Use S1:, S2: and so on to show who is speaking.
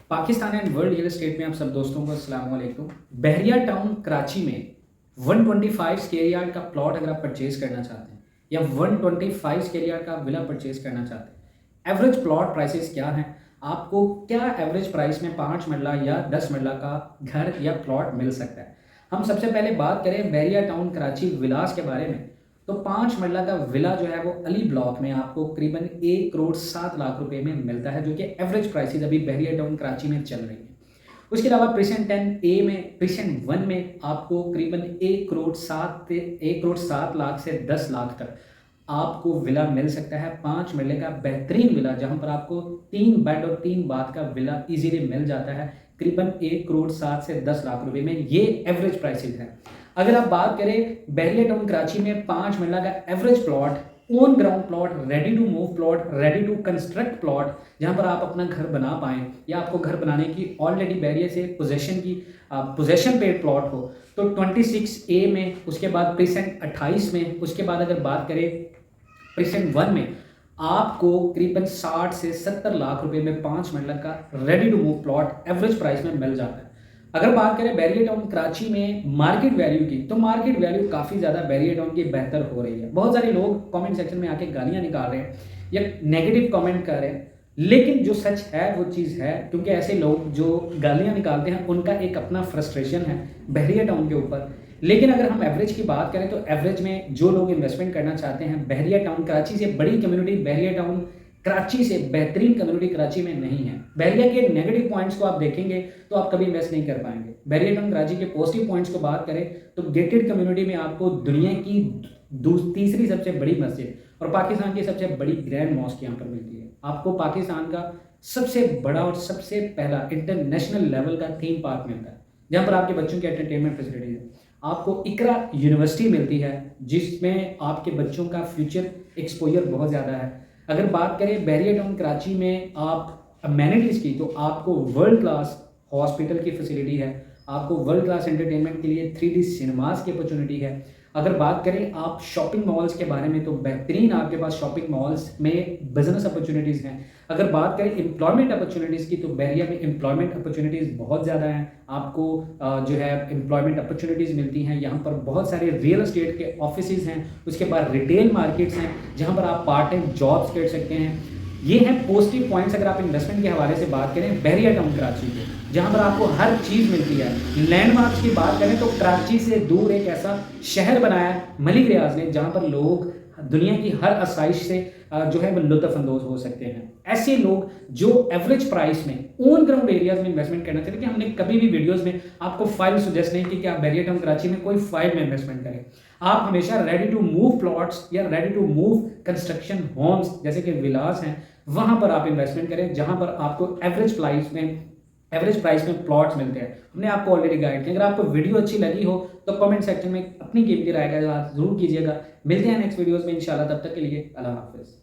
S1: Pakistan and world real estate में आप सब दोस्तों को अस्सलाम वालेकुम। बहरिया टाउन कराची में 125 स्क्वायर यार्ड का प्लॉट अगर आप परचेज करना चाहते हैं या 125 स्क्वायर यार्ड का विला परचेज करना चाहते हैं, एवरेज प्लॉट प्राइसेस क्या हैं, आपको क्या एवरेज प्राइस में 5 मरला या 10 मरला का घर या प्लॉट मिल सकता है। हम सबसे पहले बात करें बहरिया टाउन कराची विलास के बारे में, तो 5 मरला का विला जो है वो अली ब्लॉक में आपको करीबन 1 करोड़ 7 लाख रुपए में मिलता है, जो कि एवरेज प्राइसेस अभी बहरिया टाउन कराची में चल रही है। उसके अलावा प्रीसेंट 10 ए में प्रीसेंट 1 में आपको करीबन 1 करोड़ 7 लाख से 10 लाख तक आपको विला मिल सकता है। 5 मरले का बेहतरीन विला जहां पर आपको 3 बेड और 3 बाथ का विला इजीली मिल जाता है करीबन 1 करोड़ 7 से 10 लाख रुपए में। ये एवरेज प्राइसेस है। अगर आप बात करें बहरिया टाउन कराची में 5 मरला का average plot, own ground plot, ready to move plot, ready to construct plot, जहां पर आप अपना घर बना पाएं या आपको घर बनाने की ऑलरेडी बहरिया से पोजेशन पे प्लॉट हो, तो 26 ए में, उसके बाद प्रीसेंट 28 में, उसके बाद अगर बात करें प्रीसेंट 1 में आपको करीबन 60 से 70 लाख रुपए में 5 मरला का ready to move plot average price में मिल जाता है। अगर बात करें बहरिया टाउन कराची में मार्केट वैल्यू की, तो मार्केट वैल्यू काफ़ी ज़्यादा बहरिया टाउन की बेहतर हो रही है। बहुत सारे लोग कमेंट सेक्शन में आके गालियाँ निकाल रहे हैं या नेगेटिव कमेंट कर रहे हैं, लेकिन जो सच है वो चीज़ है, क्योंकि ऐसे लोग जो गालियाँ निकालते हैं उनका एक अपना फ्रस्ट्रेशन है बहरिया टाउन के ऊपर। लेकिन अगर हम एवरेज की बात करें तो एवरेज में जो लोग इन्वेस्टमेंट करना चाहते हैं, बहरिया टाउन कराची से बड़ी कम्युनिटी बहरिया टाउन कराची से बेहतरीन कम्युनिटी कराची में नहीं है। बहरिया के नेगेटिव पॉइंट्स को आप देखेंगे तो आप कभी इन्वेस्ट नहीं कर पाएंगे। बहरिया टाउन कराची के पॉजिटिव पॉइंट्स को बात करें तो गेटेड कम्युनिटी में आपको दुनिया की तीसरी सबसे बड़ी मस्जिद और पाकिस्तान की सबसे बड़ी ग्रैंड मॉस्क यहाँ पर मिलती है। आपको पाकिस्तान का सबसे बड़ा और सबसे पहला इंटरनेशनल लेवल का थीम पार्क मिलता है, जहाँ पर आपके बच्चों की एंटरटेनमेंट फैसिलिटीज है। आपको इकरा यूनिवर्सिटी मिलती है, जिसमें आपके बच्चों का फ्यूचर एक्सपोजर बहुत ज़्यादा है। अगर बात करें बहरिया टाउन कराची में आप अमेनिटीज़ की, तो आपको वर्ल्ड क्लास हॉस्पिटल की फैसिलिटी है, आपको वर्ल्ड क्लास एंटरटेनमेंट के लिए 3D सिनेमास की अपॉर्चुनिटी है। अगर बात करें आप शॉपिंग मॉल्स के बारे में, तो बेहतरीन आपके पास शॉपिंग मॉल्स में बिजनेस अपॉर्चुनिटीज़ हैं। अगर बात करें एम्प्लॉयमेंट अपॉर्चुनिटीज़ की, तो बहरिया में एम्प्लॉयमेंट अपॉर्चुनिटीज़ बहुत ज़्यादा हैं। आपको जो है एम्प्लॉयमेंट अपॉर्चुनिटीज़ मिलती हैं। यहाँ पर बहुत सारे रियल एस्टेट के ऑफिसेज हैं, उसके बाद रिटेल मार्केट्स हैं जहाँ पर आप पार्ट टाइम जॉब्स कर सकते हैं। ये हैं पॉजिटिव पॉइंट्स अगर आप इन्वेस्टमेंट के हवाले से बात करें बहरिया टाउन कराची के, जहाँ पर आपको हर चीज़ मिलती है। लैंडमार्क्स की बात करें तो कराची से दूर एक ऐसा शहर बनाया है मलिक रियाज ने, जहाँ पर लोग दुनिया की हर आसाइश से जो है वो लुत्फ़अंदोज़ हो सकते हैं। ऐसे लोग जो एवरेज प्राइस में ओन ग्राउंड एरियाज में इन्वेस्टमेंट करना चाहते हैं, कि हमने कभी भी वीडियोस में आपको फाइल सजेस्ट नहीं की कि आप बहरिया टाउन कराची में कोई फाइल में इन्वेस्टमेंट करें। आप हमेशा रेडी टू मूव प्लॉट्स या ready to move construction homes जैसे कि विलास हैं, वहां पर आप इन्वेस्टमेंट करें, जहां पर आपको एवरेज प्राइस में प्लॉट्स मिलते हैं। हमने आपको ऑलरेडी गाइड किया। अगर आपको वीडियो अच्छी लगी हो तो कमेंट सेक्शन में अपनी कीमती राय का इज़हार जरूर कीजिएगा। मिलते हैं नेक्स्ट वीडियोस में इंशाल्लाह, तब तक के लिए अल्लाह हाफिज़।